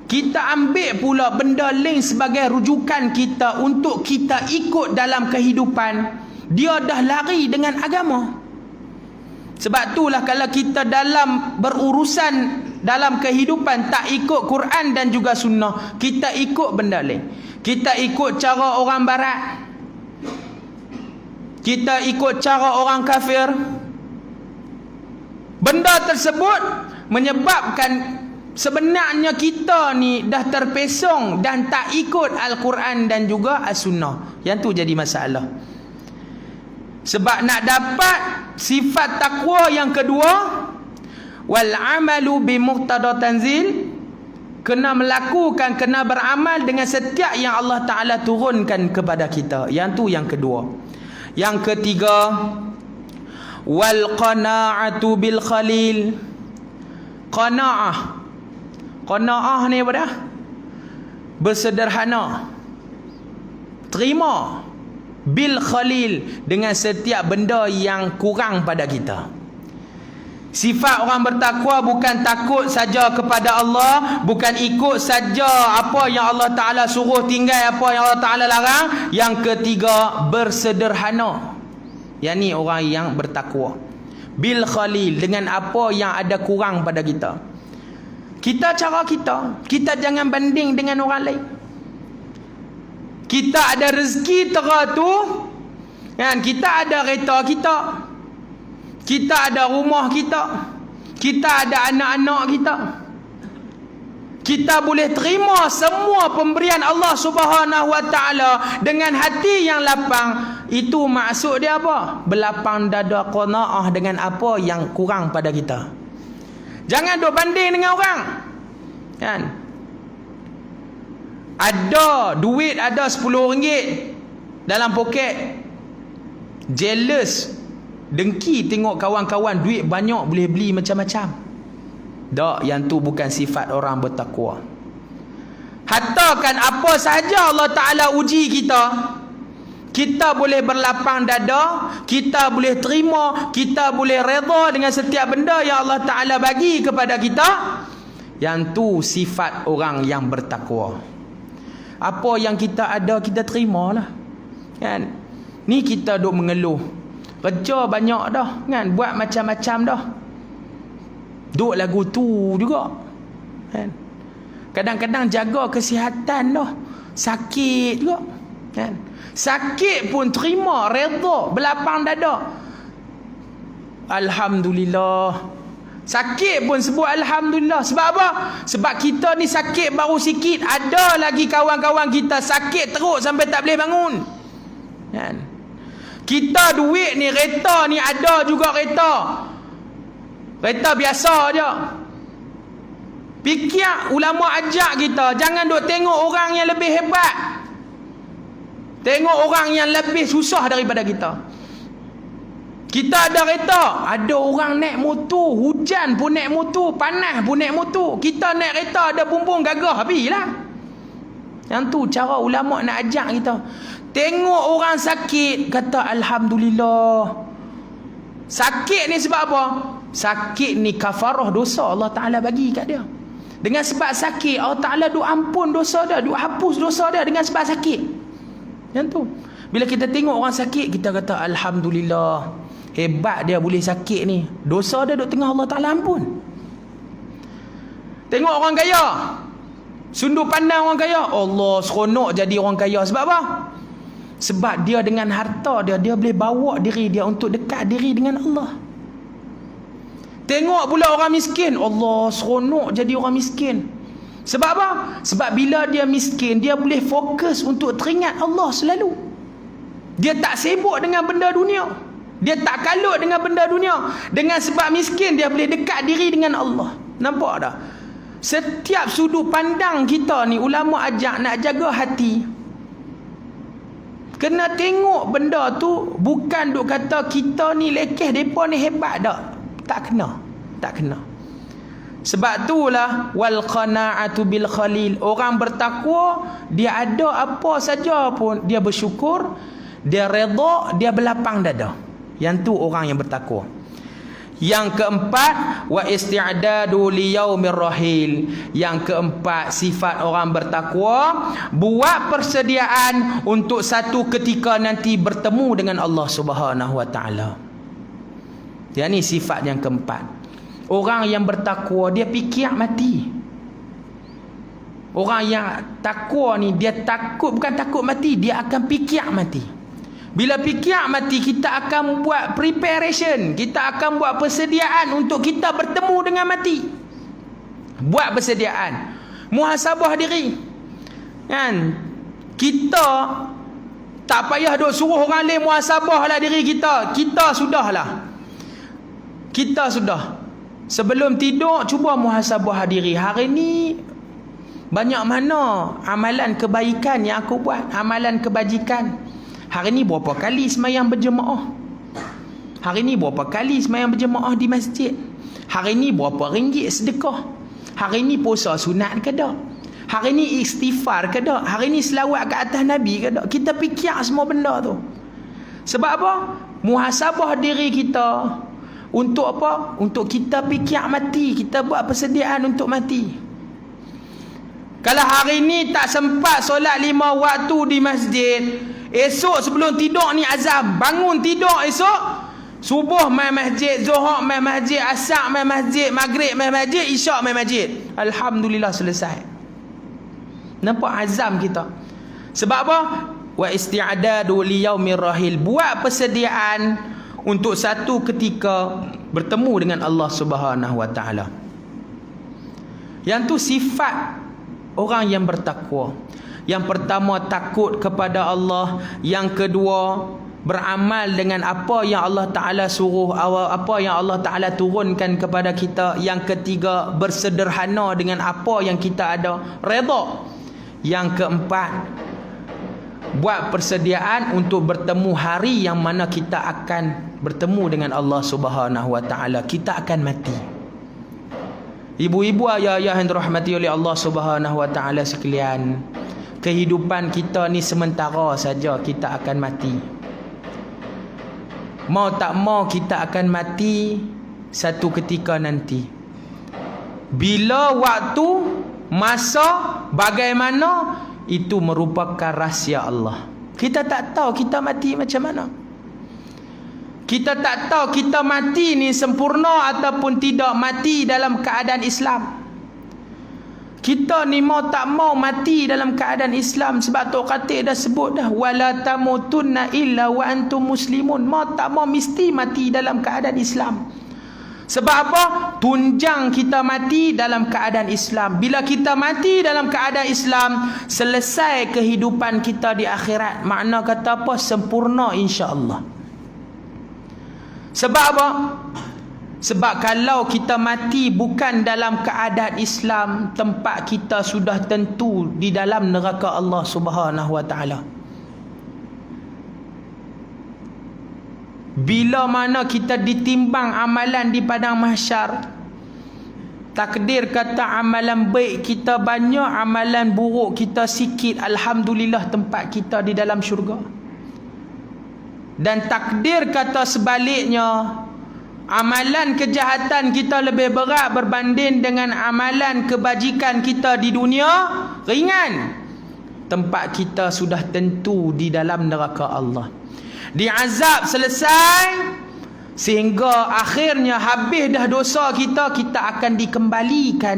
Kita ambil pula benda lain sebagai rujukan kita untuk kita ikut dalam kehidupan. Dia dah lari dengan agama. Sebab itulah kalau kita dalam berurusan dalam kehidupan tak ikut Quran dan juga sunnah, kita ikut benda lain. Kita ikut cara orang barat. Kita ikut cara orang kafir. Benda tersebut menyebabkan sebenarnya kita ni dah terpesong dan tak ikut Al-Quran dan juga As-Sunnah. Yang tu jadi masalah. Sebab nak dapat sifat takwa yang kedua, wal amalu bi muqtada tanzil, kena melakukan, kena beramal dengan setiap yang Allah Ta'ala turunkan kepada kita. Yang tu yang kedua. Yang ketiga, wal qana'atu bil khalil. Qana'ah. Qana'ah ni apa dah? Bersederhana. Terima. Bil khalil, dengan setiap benda yang kurang pada kita. Sifat orang bertakwa bukan takut saja kepada Allah, bukan ikut saja apa yang Allah Ta'ala suruh, tinggal apa yang Allah Ta'ala larang. Yang ketiga, bersederhana. Yang ni orang yang bertakwa. Bil khalil, dengan apa yang ada kurang pada kita. Kita cara kita jangan banding dengan orang lain. Kita ada rezeki teratur, kan? Kita ada kereta kita ada rumah kita ada anak-anak kita boleh terima semua pemberian Allah Subhanahu Wa Taala dengan hati yang lapang. Itu maksud dia apa? Berlapang dada, qanaah dengan apa yang kurang pada kita. Jangan duk banding dengan orang, kan? Ada duit, ada RM10 dalam poket, jealous, dengki tengok kawan-kawan duit banyak boleh beli macam-macam. Tak, yang tu bukan sifat orang bertakwa. Hatakan apa sahaja Allah Ta'ala uji kita, kita boleh berlapang dada, kita boleh terima, kita boleh redha dengan setiap benda yang Allah Ta'ala bagi kepada kita. Yang tu sifat orang yang bertakwa. Apa yang kita ada, kita terimalah, kan? Ni kita duk mengeluh, kerja banyak dah, kan? Buat macam-macam dah, duk lagu tu juga, kan? Kadang-kadang jaga kesihatan dah, sakit juga, kan? Sakit pun terima, redha, berlapang dada. Alhamdulillah. Sakit pun sebut Alhamdulillah. Sebab apa? Sebab kita ni sakit baru sikit, ada lagi kawan-kawan kita sakit teruk sampai tak boleh bangun, kan? Kita duit ni, kereta ni ada juga, kereta biasa je. Fikir ulama ajak kita, jangan duk tengok orang yang lebih hebat, tengok orang yang lebih susah daripada kita. Kita ada kereta, ada orang naik motor, hujan pun naik motor, panas pun naik motor. Kita naik kereta ada bumbung gagah, habislah. Yang tu cara ulama nak ajak kita. Tengok orang sakit, kata Alhamdulillah. Sakit ni sebab apa? Sakit ni kafarah dosa Allah Ta'ala bagi kat dia. Dengan sebab sakit, Allah Ta'ala duk ampun dosa dia, duk hapus dosa dia dengan sebab sakit. Yang tu. Bila kita tengok orang sakit, kita kata Alhamdulillah, hebat dia boleh sakit ni, dosa dia duk tengah Allah Ta'ala ampun. Tengok orang kaya, sunduk pandang orang kaya, Allah seronok jadi orang kaya. Sebab apa? Sebab dia dengan harta dia, dia boleh bawa diri dia untuk dekat diri dengan Allah. Tengok pula orang miskin, Allah seronok jadi orang miskin. Sebab apa? Sebab bila dia miskin, dia boleh fokus untuk teringat Allah selalu. Dia tak sibuk dengan benda dunia, dia tak kalut dengan benda dunia. Dengan sebab miskin, dia boleh dekat diri dengan Allah. Nampak tak? Setiap sudut pandang kita ni, ulama ajak nak jaga hati. Kena tengok benda tu, bukan duk kata kita ni lekeh, mereka ni hebat tak. Tak kena. Sebab itulah wal qana'atu bil khalil. Orang bertakwa, dia ada apa saja pun dia bersyukur, dia redha, dia berlapang dada. Yang tu orang yang bertakwa. Yang keempat, wa isti'dadu li yaumir rahil. Yang keempat, sifat orang bertakwa, buat persediaan untuk satu ketika nanti bertemu dengan Allah Subhanahu Wa Taala. Yang ni sifat yang keempat. Orang yang bertakwa, dia fikir mati. Orang yang takwa ni, dia takut, bukan takut mati, dia akan fikir mati. Bila fikir mati, kita akan buat preparation, kita akan buat persediaan untuk kita bertemu dengan mati. Buat persediaan. Muhasabah diri. Kan? Kita tak payah duk suruh orang lain muhasabah lah diri kita. Kita sudahlah. Kita sudah. Sebelum tidur cuba muhasabah diri. Hari ni banyak mana amalan kebaikan yang aku buat, amalan kebajikan. Hari ni berapa kali sembahyang berjemaah? Hari ni berapa kali sembahyang berjemaah di masjid? Hari ni berapa ringgit sedekah? Hari ni puasa sunat ke tak? Hari ni istighfar ke tak? Hari ni selawat ke atas Nabi ke tak? Kita fikir semua benda tu. Sebab apa? Muhasabah diri kita. Untuk apa? Untuk kita fikir mati. Kita buat persediaan untuk mati. Kalau hari ni tak sempat solat 5 waktu di masjid, esok sebelum tidur ni azam. Bangun tidur esok, subuh main masjid, zuhur main masjid, asar main masjid, maghrib main masjid, isyak main masjid. Alhamdulillah selesai. Nampak azam kita. Sebab apa? Wa isti'dadu li yaumir rahil. Buat persediaan untuk satu ketika bertemu dengan Allah Subhanahu wa taala. Yang tu sifat orang yang bertakwa. Yang pertama takut kepada Allah, yang kedua beramal dengan apa yang Allah Ta'ala suruh, apa yang Allah Ta'ala turunkan kepada kita, yang ketiga bersederhana dengan apa yang kita ada, redha. Yang keempat, buat persediaan untuk bertemu hari yang mana kita akan bertemu dengan Allah Subhanahu wa taala. Kita akan mati. Ibu-ibu, ayah-ayah yang dirahmati oleh Allah Subhanahu wa taala sekalian, kehidupan kita ni sementara saja, kita akan mati. Mau tak mau kita akan mati satu ketika nanti. Bila waktu, masa, bagaimana, itu merupakan rahsia Allah. Kita tak tahu kita mati macam mana. Kita tak tahu kita mati ni sempurna ataupun tidak mati dalam keadaan Islam. Kita ni mau tak mau mati dalam keadaan Islam. Sebab Tok Khatib dah sebut dah, wala tamutunna illa wa antum muslimun. Mau tak mau mesti mati dalam keadaan Islam. Sebab apa? Tunjang kita mati dalam keadaan Islam. Bila kita mati dalam keadaan Islam, selesai kehidupan kita di akhirat. Makna kata apa? Sempurna insya-Allah. Sebab apa? Sebab kalau kita mati bukan dalam keadaan Islam, tempat kita sudah tentu di dalam neraka Allah Subhanahu wa taala. Bila mana kita ditimbang amalan di padang mahsyar, takdir kata amalan baik kita banyak, amalan buruk kita sikit, alhamdulillah tempat kita di dalam syurga. Dan takdir kata sebaliknya, amalan kejahatan kita lebih berat berbanding dengan amalan kebajikan kita di dunia, ringan. Tempat kita sudah tentu di dalam neraka Allah. Diazab selesai, sehingga akhirnya habis dah dosa kita, kita akan dikembalikan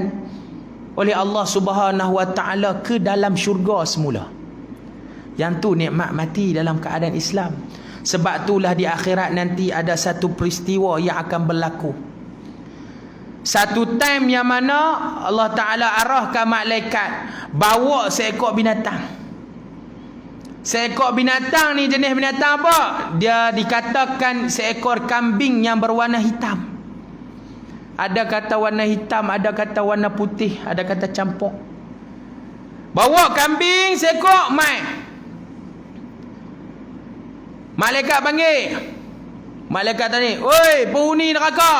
oleh Allah Subhanahu wa taala ke dalam syurga semula. Yang tu nikmat mati dalam keadaan Islam. Sebab itulah di akhirat nanti ada satu peristiwa yang akan berlaku. Satu time yang mana Allah Ta'ala arahkan malaikat bawa seekor binatang. Seekor binatang ni jenis binatang apa? Dia dikatakan seekor kambing yang berwarna hitam. Ada kata warna hitam, ada kata warna putih, ada kata campur. Bawa kambing seekor, mai. Malaikat panggil. Malaikat tanya, "Oi, penghuni neraka."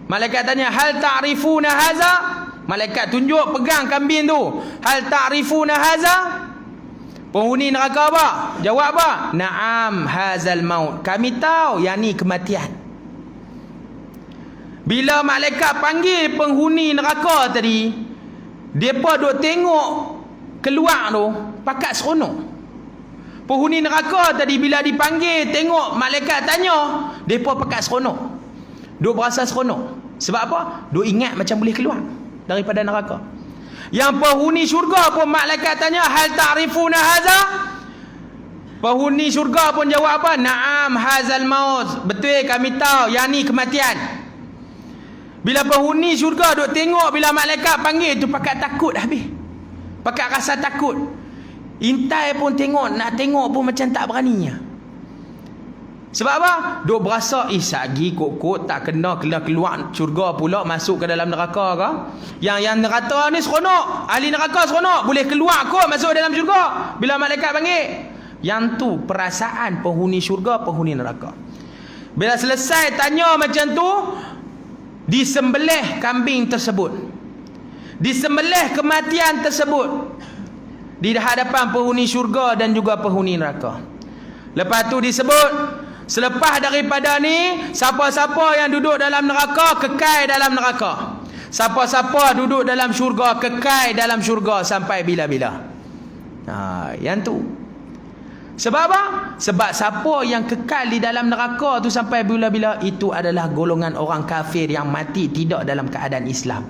Malaikat tanya, "Hal ta'rifuna haza?" Malaikat tunjuk, pegang kambing tu. "Hal ta'rifuna haza?" Penghuni neraka apa? Jawab apa? "Na'am, hazal maut." Kami tahu yang ni kematian. Bila malaikat panggil penghuni neraka tadi, depa duk tengok keluar tu, pakat seronok. Penghuni neraka tadi bila dipanggil, tengok malaikat tanya, depa pakat seronok. Duk berasa seronok. Sebab apa? Duk ingat macam boleh keluar daripada neraka. Yang penghuni syurga pun malaikat tanya, "Hal ta'rifuna haza?" Penghuni syurga pun jawab apa? "Na'am, hazal maut." Betul, kami tahu yang ni kematian. Bila penghuni syurga duk tengok bila malaikat panggil tu, pakat takut habis. Pakat rasa takut. Intai pun tengok, nak tengok pun macam tak beraninya. Sebab apa? Duk berasa, sagi kot-kot tak kena keluar syurga pula, masuk ke dalam neraka ke? Yang neraka ni seronok, ahli neraka seronok, boleh keluar kot masuk dalam syurga bila malaikat panggil. Yang tu perasaan penghuni syurga, penghuni neraka. Bila selesai tanya macam tu, disembelih kambing tersebut, disembelih kematian tersebut di hadapan penghuni syurga dan juga penghuni neraka. Lepas tu disebut, selepas daripada ni, siapa-siapa yang duduk dalam neraka kekal dalam neraka, siapa-siapa duduk dalam syurga kekal dalam syurga sampai bila-bila. Yang tu. Sebab apa? Sebab siapa yang kekal di dalam neraka tu sampai bila-bila, itu adalah golongan orang kafir yang mati tidak dalam keadaan Islam.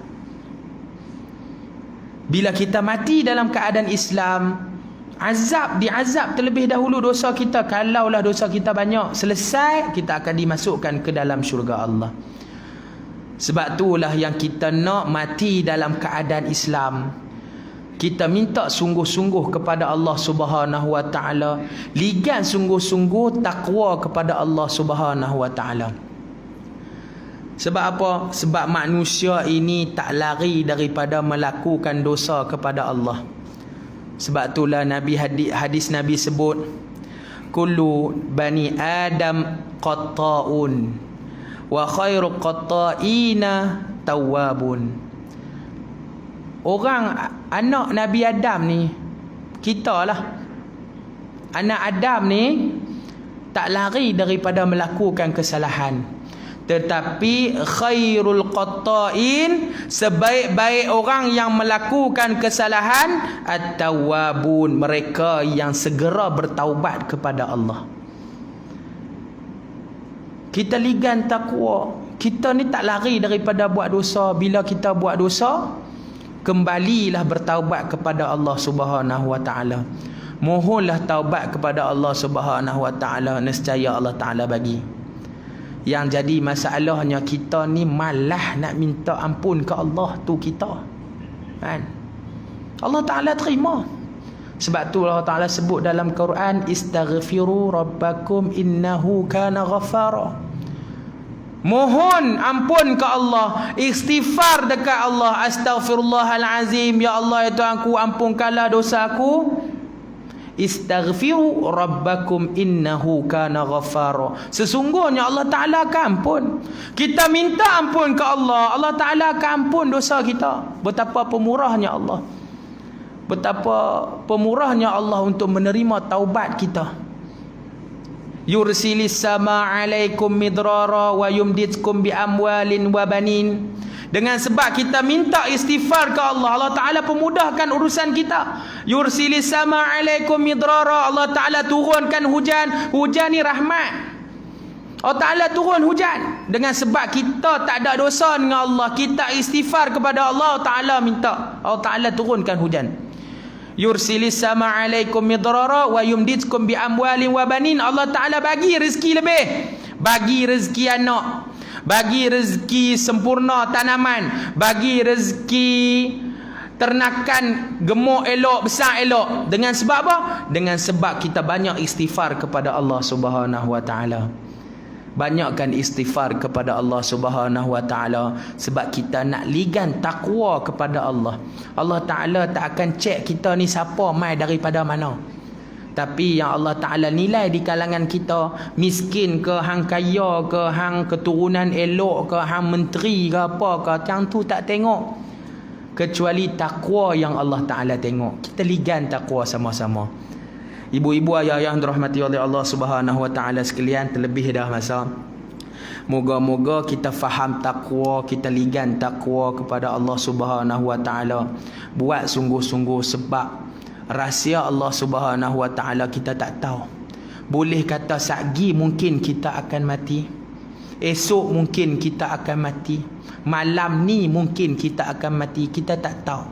Bila kita mati dalam keadaan Islam, diazab terlebih dahulu dosa kita. Kalaulah dosa kita banyak, selesai, kita akan dimasukkan ke dalam syurga Allah. Sebab itulah yang kita nak mati dalam keadaan Islam. Kita minta sungguh-sungguh kepada Allah Subhanahu wa taala, ligan sungguh-sungguh takwa kepada Allah Subhanahu wa taala. Sebab apa? Sebab manusia ini tak lari daripada melakukan dosa kepada Allah. Sebab itulah hadis Nabi sebut, kullu bani Adam qatta'un wa khairu qatta'ina tawwabun. Orang anak Nabi Adam ni, kita lah, anak Adam ni tak lari daripada melakukan kesalahan, tetapi khairul qatta'in, sebaik-baik orang yang melakukan kesalahan, at-tawwabun, mereka yang segera bertaubat kepada Allah. Kita ligan takwa. Kita ni tak lari daripada buat dosa. Bila kita buat dosa, kembalilah bertaubat kepada Allah Subhanahu wa taala. Mohonlah taubat kepada Allah Subhanahu wa taala, nescaya Allah taala bagi. Yang jadi masalahnya, kita ni malah nak minta ampun ke Allah tu kita. Kan? Allah taala terima. Sebab tu Allah taala sebut dalam Quran, istaghfiru rabbakum innahu kana ghafara. Mohon ampun ke Allah, istighfar dekat Allah, astaghfirullahalazim, ya Allah ya Tuhanku, ampunkanlah dosaku. Istaghfiru rabbakum innahu kana ghafara. Sesungguhnya Allah Taala akan ampun. Kita minta ampun ke Allah, Allah Taala akan ampun dosa kita. Betapa pemurahnya Allah. Betapa pemurahnya Allah untuk menerima taubat kita. Yursilis sama alaikum midrara wa yumditkum bi amwalin wa banin. Dengan sebab kita minta istighfar ke Allah, Allah Ta'ala pemudahkan urusan kita. Yursilis sama alaikum midrara, Allah Ta'ala turunkan hujan. Hujan ni rahmat. Allah Ta'ala turun hujan. Dengan sebab kita tak ada dosa dengan Allah, kita istighfar kepada Allah, Allah Ta'ala minta, Allah Ta'ala turunkan hujan. Yursilis sama alaikum midrara wa yumditkum bi amwalin wa banin. Allah Ta'ala bagi rezeki lebih, bagi rezeki anak, bagi rezeki sempurna tanaman, bagi rezeki ternakan gemuk elok, besar elok. Dengan sebab apa? Dengan sebab kita banyak istighfar kepada Allah Subhanahu wa taala. Banyakkan istighfar kepada Allah Subhanahu wa taala, sebab kita nak ligan takwa kepada Allah. Allah Taala tak akan cek kita ni siapa mai daripada mana. Tapi yang Allah Taala nilai di kalangan kita, miskin ke, hang kaya ke, hang keturunan elok ke, hang menteri ke apa ke, yang tu tak tengok, kecuali takwa yang Allah Taala tengok. Kita ligan takwa sama-sama. Ibu-ibu, ayah yang dirahmati oleh Allah Subhanahu wa taala sekalian, terlebih dah masa. Moga-moga kita faham takwa, kita ligan takwa kepada Allah Subhanahu wa taala. Buat sungguh-sungguh, sebab rahsia Allah Subhanahu wa taala kita tak tahu. Boleh kata sagi mungkin kita akan mati. Esok mungkin kita akan mati. Malam ni mungkin kita akan mati, kita tak tahu.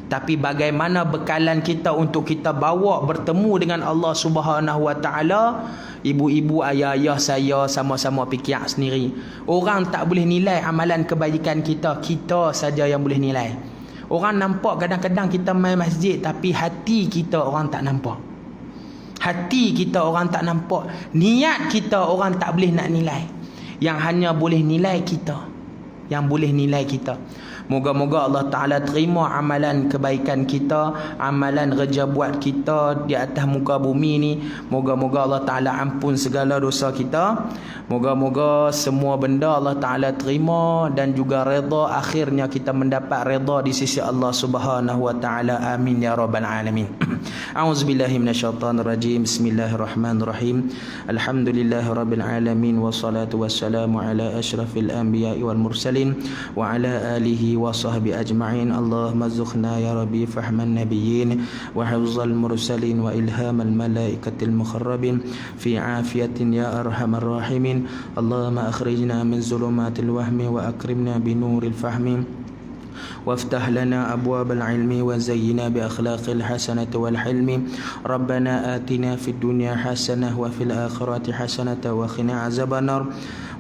Tapi bagaimana bekalan kita untuk kita bawa bertemu dengan Allah Subhanahu Wa Taala? Ibu-ibu, ayah-ayah saya sama-sama fikir sendiri. Orang tak boleh nilai amalan kebaikan kita, kita saja yang boleh nilai. Orang nampak kadang-kadang kita main masjid, tapi hati kita orang tak nampak. Hati kita orang tak nampak. Niat kita orang tak boleh nak nilai. Yang hanya boleh nilai kita. Yang boleh nilai kita. Moga-moga Allah Ta'ala terima amalan kebaikan kita, amalan kerja buat kita di atas muka bumi ni. Moga-moga Allah Ta'ala ampun segala dosa kita. Moga-moga semua benda Allah Ta'ala terima dan juga redha, akhirnya kita mendapat redha di sisi Allah Subhanahu Wa Ta'ala. Amin ya rabbal alamin. A'udzubillahi minasyaitonir rajim. Bismillahirrahmanirrahim. Alhamdulillahi rabbil alamin, wassalatu wassalamu ala asyrafil anbiya'i wal mursalin wa ala alihi wa sahbi ajma'in. Allahumma zukhna ya rabbi fahman nabiyyin wa hifzal mursalin wa ilhamal malaikatil mukharrabin fi afiyatin ya arhamar rahimin. Allahumma akhrijna min zulumatil wahmi wa akrimna bi nuril fahmi وافتح لنا أبواب العلم وزينا بأخلاق الحسنة والحلم. ربنا آتنا في الدنيا حسنة وفي الآخرة حسنة وقنا عذاب النار.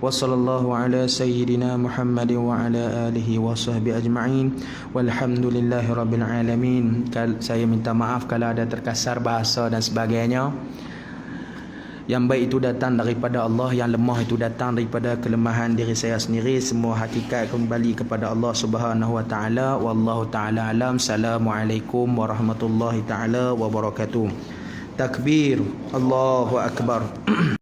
وصلى الله على سيدنا محمد وعلى آله وصحبه أجمعين والحمد لله رب العالمين. Saya minta maaf kalau ada terkasar bahasa dan sebagainya. Yang baik itu datang daripada Allah, yang lemah itu datang daripada kelemahan diri saya sendiri. Semua hakikat kembali kepada Allah Subhanahu Wa Taala. Wallahu taala alam. Assalamualaikum warahmatullahi taala wabarakatuh. Takbir, Allahu akbar.